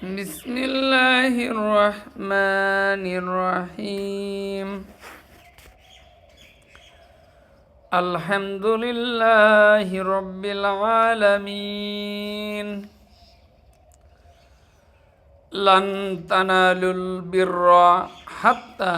بسم الله الرحمن الرحيم الحمد لله رب العالمين لن تنالوا البر حتى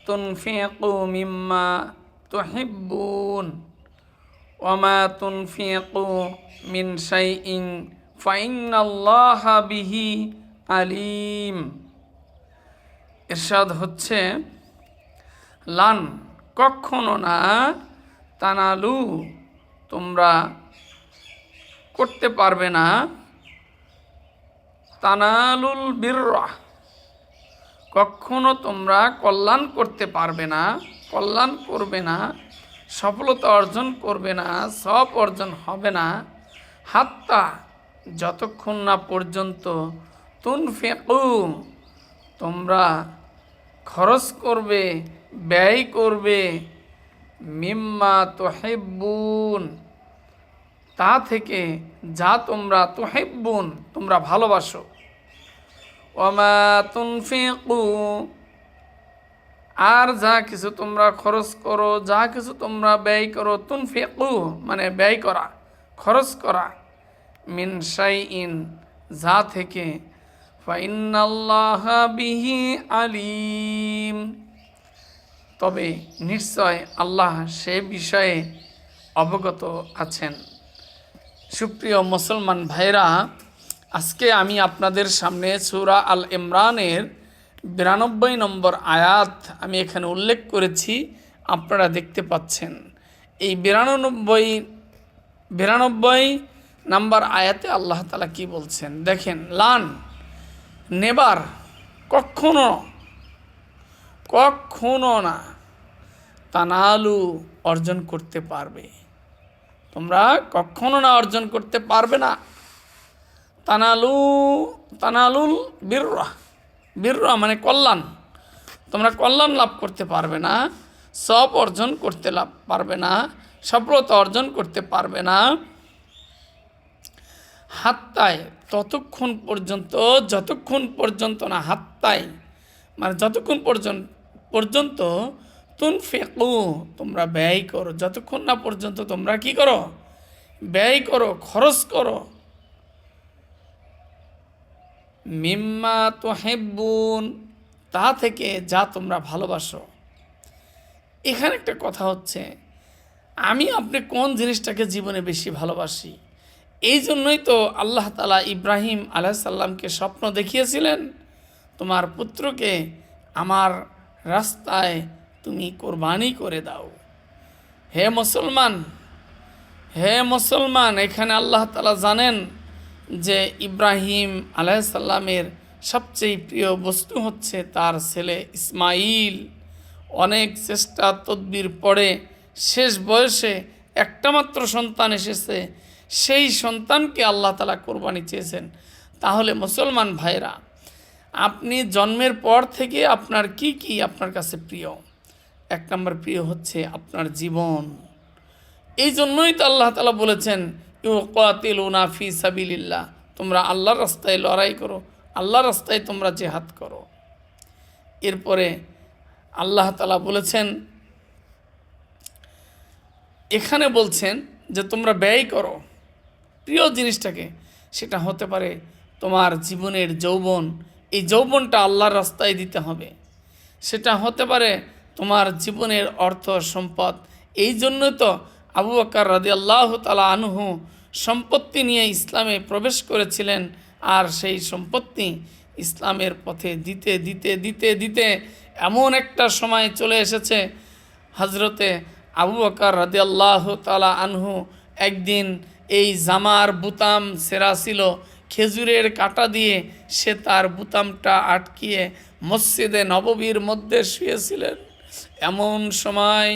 تنفقوا مما تحبون وما تنفقوا من شيء فإن الله به আলিম। ইরশাদ হচ্ছে লান কখনো না, তানালু তোমরা করতে পারবে না, তানালুল বিররা কখনো তোমরা কল্যাণ করতে পারবে না, কল্যাণ করবে না, সফলতা অর্জন করবে না, সব অর্জন হবে না, হাত্তা যতক্ষণ না পর্যন্ত তুনফিকু তোমরা খরচ করবে, ব্যয় করবে, মিম্মা তুহিব্বুন তা থেকে যা তোমরা তুহিব্বুন তোমরা ভালোবাসো, ওমা তুনফিকু আর যা কিছু তোমরা খরচ করো, যা কিছু তোমরা ব্যয় করো, তুনফিকু মানে ব্যয় করা, খরচ করা, মিন শাইইন যা থেকে, ফাইন্নাল্লাহা বিহি আলিম তবে নিশ্চয় আল্লাহ সে বিষয়ে অবগত আছেন। সুপ্রিয় মুসলমান ভাইরা, আজকে আমি আপনাদের সামনে সূরা আল ইমরানের 92 নম্বর আয়াত আমি এখানে উল্লেখ করেছি, আপনারা দেখতে পাচ্ছেন। এই 92 নাম্বার আয়াতে আল্লাহ তাআলা কি বলছেন দেখেন, লান নেবার কখনো না, তানালু অর্জন করতে পারবে, তোমরা কখনো না অর্জন করতে পারবে না, তানালুল বিররা মানে কল্যাণ, তোমরা কল্যাণ লাভ করতে পারবে না, সব অর্জন করতে পারবে না, সফলতা অর্জন করতে পারবে না, হাত্তায় ততক্ষণ পর্যন্ত, যতক্ষণ পর্যন্ত না, হাত্তায় মানে যতক্ষণ পর্যন্ত তুনফিকু তোমরা ব্যয় করো, যতক্ষণ না পর্যন্ত তোমরা কি করো, ব্যয় করো, খরচ করো, মিম্মা তুহিব্বুন তা থেকে যা তোমরা ভালোবাসো। এখানে একটা কথা হচ্ছে, আমি আপনি কোন জিনিসটাকে জীবনে বেশি ভালোবাসি। এই জন্যই তো আল্লাহ তাআলা ইব্রাহিম আলাইহিস সালামকে স্বপ্ন দেখিয়েছিলেন, তোমার পুত্রকে আমার রাস্তায় তুমি কোরবানি করে দাও। হে মুসলমান, এখানে আল্লাহ তাআলা জানেন যে ইব্রাহিম আলাইহিস সালামের সবচেয়ে প্রিয় বস্তু হচ্ছে তার ছেলে ইসমাইল। অনেক চেষ্টা তদবির পরে শেষ বয়সে একটা মাত্র সন্তান এসেছে, সেই সন্তানকে আল্লাহ তাআলা কোরবানি চেয়েছেন। তাহলে মুসলমান ভাইরা, আপনি জন্মের পর থেকে আপনার কি আপনার কাছে প্রিয়? এক নম্বর প্রিয় হচ্ছে আপনার জীবন। এই জন্যই তো আল্লাহ তাআলা বলেছেন, ইউকাতিলুনা ফি সাবিলিল্লাহ, তোমরা আল্লাহর রাস্তায় লড়াই করো, আল্লাহর রাস্তায় তোমরা জিহাদ করো। এরপরে আল্লাহ তাআলা বলেছেন, এখানে বলছেন যে তোমরা ব্যয় করো প্রিয় জিনিসটাকে, সেটা হতে পারে তোমার জীবনের যৌবন, এই যৌবনটা আল্লাহর রাস্তায় দিতে হবে। সেটা হতে পারে তোমার জীবনের অর্থ সম্পদ। এই জন্যই তো আবু বকর রাদিয়াল্লাহু তাআলা আনহু সম্পত্তি নিয়ে ইসলামে প্রবেশ করেছিলেন, আর সেই সম্পত্তি ইসলামের পথে দিতে দিতে দিতে দিতে এমন একটা সময় চলে এসেছে, হজরতে আবু বকর রাদিয়াল্লাহু তাআলা আনহু একদিন এই জামার বুতাম ছেঁড়া ছিল, খেজুরের কাঁটা দিয়ে সে তার বুতামটা আটকিয়ে মসজিদে নববীর মধ্যে শুয়েছিলেন। এমন সময়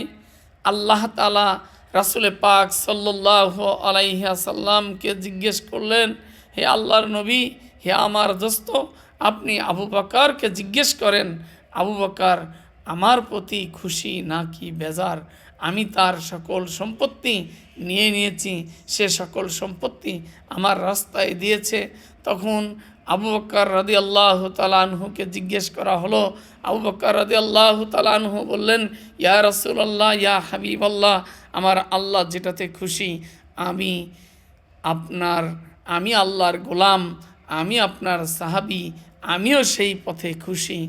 আল্লাহ তাআলা রাসূল পাক সাল্লাল্লাহু আলাইহি ওয়াসাল্লামকে জিজ্ঞেস করলেন, হে আল্লাহর নবী, হে আমার দোস্ত, আপনি আবু বকরকে জিজ্ঞেস করেন, আবু বকর আমার প্রতি খুশি নাকি বেজার? আমি তার সকল সম্পত্তি নিয়ে নিয়েছি, সে সকল সম্পত্তি আমার রাস্তায় দিয়েছে। তখন আবু বকর রাদিয়াল্লাহু তাআলা আনহুকে জিজ্ঞেস করা হলো। আবু বকর রাদিয়াল্লাহু তাআলা আনহু বললেন, ইয়া রাসূলুল্লাহ, ইয়া হাবিবাল্লাহ, আমার আল্লাহ যেটাতে খুশি, আমি আপনার আমি আল্লাহর গোলাম, আমি আপনার সাহাবী, আমিও সেই পথে খুশি।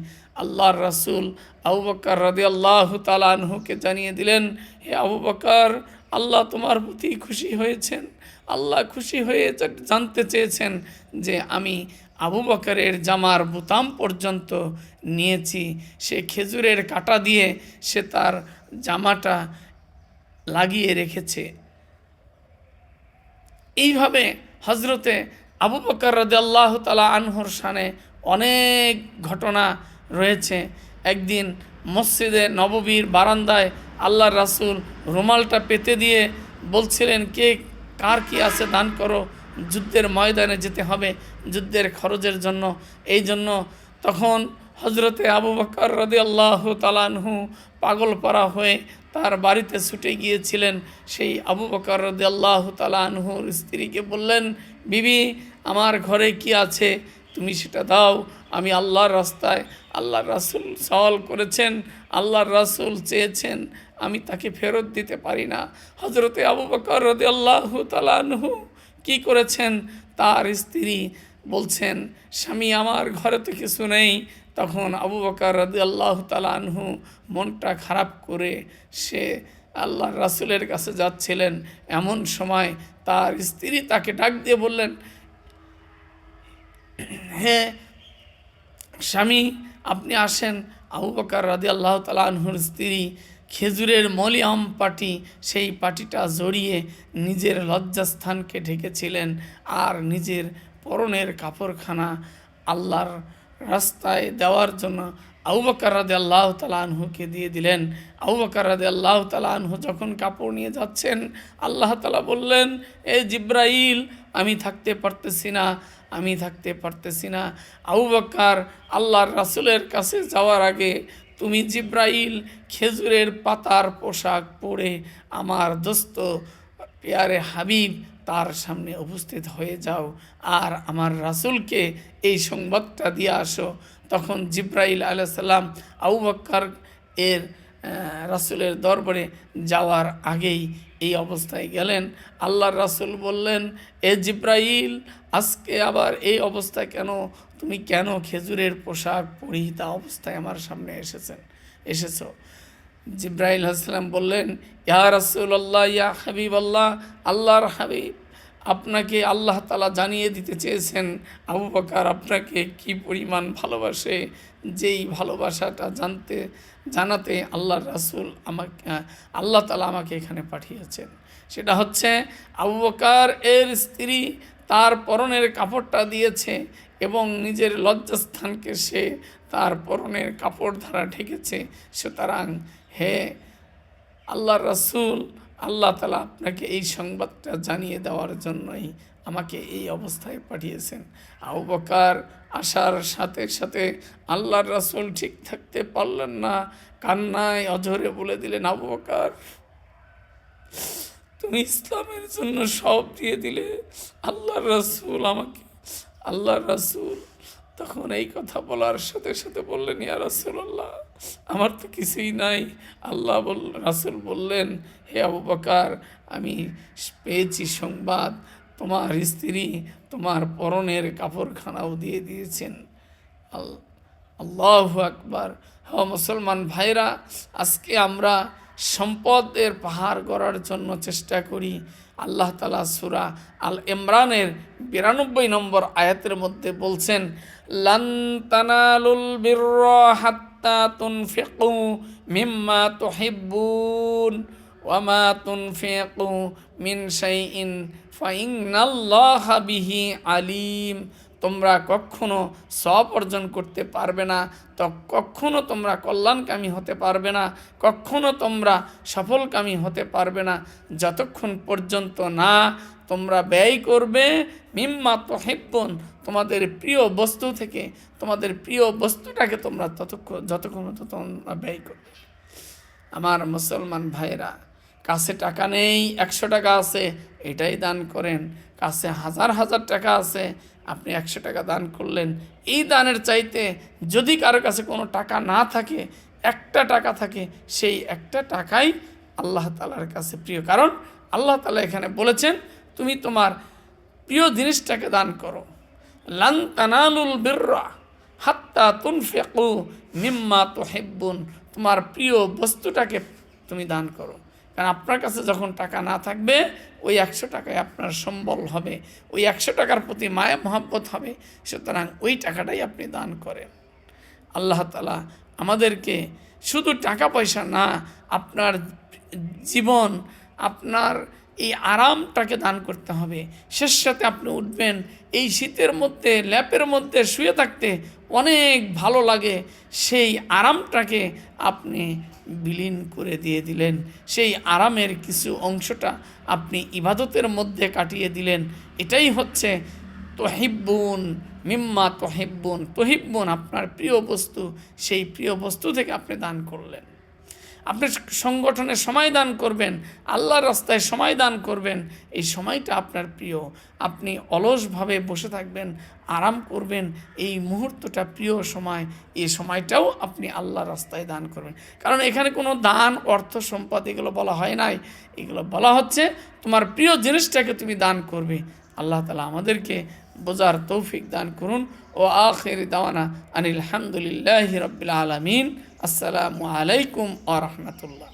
আল্লাহর রাসূল আবু বকর রাদিয়াল্লাহু তাআলা আনহুকে জানিয়ে দিলেন, হে আবু বকর, আল্লাহ তোমার প্রতি খুশি হয়েছেন। আল্লাহ খুশি হয়ে জানতে চেয়েছেন যে আমি আবু বকরের জামার বোতাম পর্যন্ত নিয়েছি। সে খেজুরের কাঁটা দিয়ে সে তার জামাটা লাগিয়ে রেখেছে। এইভাবে হজরতে আবু বকর রাদিয়াল্লাহু তাআলা আনহুর শানে অনেক ঘটনা রয়েছে। একদিন মসজিদে নববীর বারান্দায় আল্লাহর রাসূল রুমালটা পেতে দিয়ে বলছিলেন, কে কার কি আছে দান করো, যুদ্ধের ময়দানে যেতে হবে, যুদ্ধের খরচের জন্য। এই জন্য তখন হজরতে আবু বকর রাদিয়াল্লাহু তাআলা আনহু পাগলপাড়া হয়ে তার বাড়িতে ছুটে গিয়েছিলেন। সেই আবু বকর রাদিয়াল্লাহু তাআলা আনহুর স্ত্রীকে বললেন, বিবি, আমার ঘরে কি আছে তুমি সেটা দাও। আমি আল্লাহর রাস্তায়, আল্লাহর রাসূল সওয়াল করেছেন, আল্লাহর রাসূল চেয়েছেন, আমি তাকে ফেরত দিতে পারি না। হজরতে আবু বকর রাদিয়াল্লাহু তাআলা আনহু কী করেছেন, তার স্ত্রী বলছেন, স্বামী আমার ঘরে তো কিছু নেই। তখন আবু বকর রাদিয়াল্লাহু তাআলা আনহু মনটা খারাপ করে সে আল্লাহর রাসূলের কাছে যাচ্ছিলেন। এমন সময় তার স্ত্রী তাকে ডাক দিয়ে বললেন, হে স্বামী, আপনি আসেন। আবু বকর রাদিয়াল্লাহু তাআলা আনহুর স্ত্রী খেজুরের মলিয়াম পাটি, সেই পাটিটা জড়িয়ে নিজের লজ্জাস্থানকে ঢেকেছিলেন আর নিজের পরনের কাপড়খানা আল্লাহর রাস্তায় দেওয়ার জন্য আবু বকর রাদিয়াল্লাহু তাআলা আনহুকে দিয়ে দিলেন। আবু বকর রাদিয়াল্লাহু তাআলা আনহু যখন কাপড় নিয়ে যাচ্ছেন, আল্লাহ তাআলা বললেন, এ জিব্রাইল, আমি থাকতে পারতেছি না, আমি থাকতে পারতেছি না। আবু বকর, আল্লাহর রাসূলের কাছে যাওয়ার আগে তুমি জিব্রাইল খেজুরের পাতার পোশাক পরে আমার দোস্ত পেয়ারে হাবিব তার সামনে উপস্থিত হয়ে যাও আর আমার রাসূলকে এই সংবাদটা দিয়ে আসো। তখন জিব্রাইল আলাইহিস সালাম আবু বকর এর রাসূলের দরবারে যাওয়ার আগেই এই অবস্থায় গেলেন। আল্লাহর রাসূল বললেন, এ জিব্রাইল, আজকে আবার এই অবস্থা কেন? তুমি কেন খেজুরের পোশাক পরিহিত অবস্থায় আমার সামনে এসেছো? জিব্রাইল আলাইহিস সালাম বললেন, ইয়া রাসূলুল্লাহ, ইয়া হাবিবাল্লাহ, আল্লাহর হাবিব, আপনাকে আল্লাহ তাআলা জানিয়ে দিতে চেয়েছেন আবু বকর আপনাকে কি পরিমাণ ভালোবাসে। যেই ভালোবাসাটা জানাতে আল্লাহর রাসূল আল্লাহ তাআলা আমাকে এখানে পাঠিয়েছেন, সেটা হচ্ছে আবু বকর এর স্ত্রী তার পরনের কাপড়টা দিয়েছে এবং নিজের লজ্জাস্থানকে সে তার পরনের কাপড় দ্বারা ঢেকেছে। সুতরাং হে আল্লাহর রাসূল, আল্লাহ তাআলা আপনাকে এই সংবাদটা জানিয়ে দেওয়ার জন্যই আমাকে এই অবস্থায় পাঠিয়েছেন। আবু বকর আসার সাথে সাথে আল্লাহর রাসূল ঠিক থাকতে পারলেন না, কান্নায় অঝরে বলে দিলেন, আবু বকর, তুমি ইসলামের জন্য সব দিয়ে দিলে, আল্লাহর রাসূল তখন এই কথা বলার সাথে সাথে বললেন, ইয়া রাসূলুল্লাহ, আমার তো কিছুই নাই। রাসূল বললেন, হে আবু বকর, আমি পেয়েছি সংবাদ, তোমার স্ত্রী তোমার পরনের কাপড়খানাও দিয়ে দিয়েছেন। আল্লাহু আকবার। হ্যাঁ মুসলমান ভাইরা, আজকে আমরা সম্পদের পাহাড় গড়ার জন্য চেষ্টা করি। আল্লাহ তাআলা সূরা আল ইমরানের 92 নম্বর আয়াতের মধ্যে বলছেন, লান তানালুল বিররা হাত্তা তুনফিকু মিম্মা তুহিব্বুন ওয়া মা তুনফিকু মিন শাইইন ফাইন্নাল্লাহা বিহি আলিম। তোমরা কখনো সব অর্জন করতে পারবে না, তো কখনো তোমরা কল্যাণকামী হতে পারবে না, কখনো তোমরা সফলকামী হতে পারবে না যতক্ষণ পর্যন্ত না তোমরা ব্যয় করবে মিম্মা তুহিব্বুন, তোমাদের প্রিয় বস্তু থেকে, তোমাদের প্রিয় বস্তুটাকে তোমরা যতক্ষণ তোমরা ব্যয় করবে। আমার মুসলমান ভাইরা, কাছে টাকা নেই, 100 টাকা আছে, এটাই দান করেন। কাছে হাজার হাজার টাকা আছে, আপনি 100 টাকা দান করলেন। এই দানের চাইতে যদি কারো কাছে কোনো টাকা না থাকে, একটা টাকা থাকে, সেই একটা টাকাই আল্লাহ তাআলার কাছে প্রিয়। কারণ আল্লাহ তাআলা এখানে বলেছেন, তুমি তোমার প্রিয় জিনিসটাকে দান করো। লান তানালুল বিররা হাত্তা তুনফিকু মিম্মা তুহিব্বুন, তোমার প্রিয় বস্তুটাকে তুমি দান করো। কারণ আপনার কাছে যখন টাকা না থাকবে, ওই 100 টাকায় আপনার সম্বল হবে, ওই 100 টাকার প্রতি মায়া মহব্বত হবে। সুতরাং ওই টাকাটাই আপনি দান করেন। আল্লাহ তাআলা আমাদেরকে শুধু টাকা পয়সা না, আপনার জীবন, আপনার এই আরামটাকে দান করতে হবে। শেষ সাথে আপনি উঠবেন, এই শীতের মধ্যে ল্যাপের মধ্যে শুয়ে থাকতে অনেক ভালো লাগে, সেই আরামটাকে আপনি বিলীন করে দিয়ে দিলেন। সেই আরামের কিছু অংশটা আপনি ইবাদতের মধ্যে কাটিয়ে দিলেন। এটাই হচ্ছে তহিব্বুন মিম্মা তহিব্বুন। তহিব্বুন আপনার প্রিয় বস্তু, সেই প্রিয় বস্তু থেকে আপনি দান করলেন। আপনি সংগঠনে সময় দান করবেন, আল্লাহর রাস্তায় সময় দান করবেন, এই সময়টা আপনার প্রিয়। আপনি অলসভাবে বসে থাকবেন, আরাম করবেন, এই মুহূর্তটা প্রিয় সময়, এই সময়টাও আপনি আল্লাহর রাস্তায় দান করবেন। কারণ এখানে কোনো দান, অর্থ, সম্পদ এগুলো বলা হয় নাই, এগুলো বলা হচ্ছে তোমার প্রিয় জিনিসটাকে তুমি দান করবে। আল্লাহ তাআলা আমাদেরকে বোঝার তৌফিক দান করুন। ও আখির দাওয়ানা আনিল হামদুলিল্লাহি রাব্বিল আলামিন। আসসালামু আলাইকুম ওয়া রাহমাতুল্লাহ।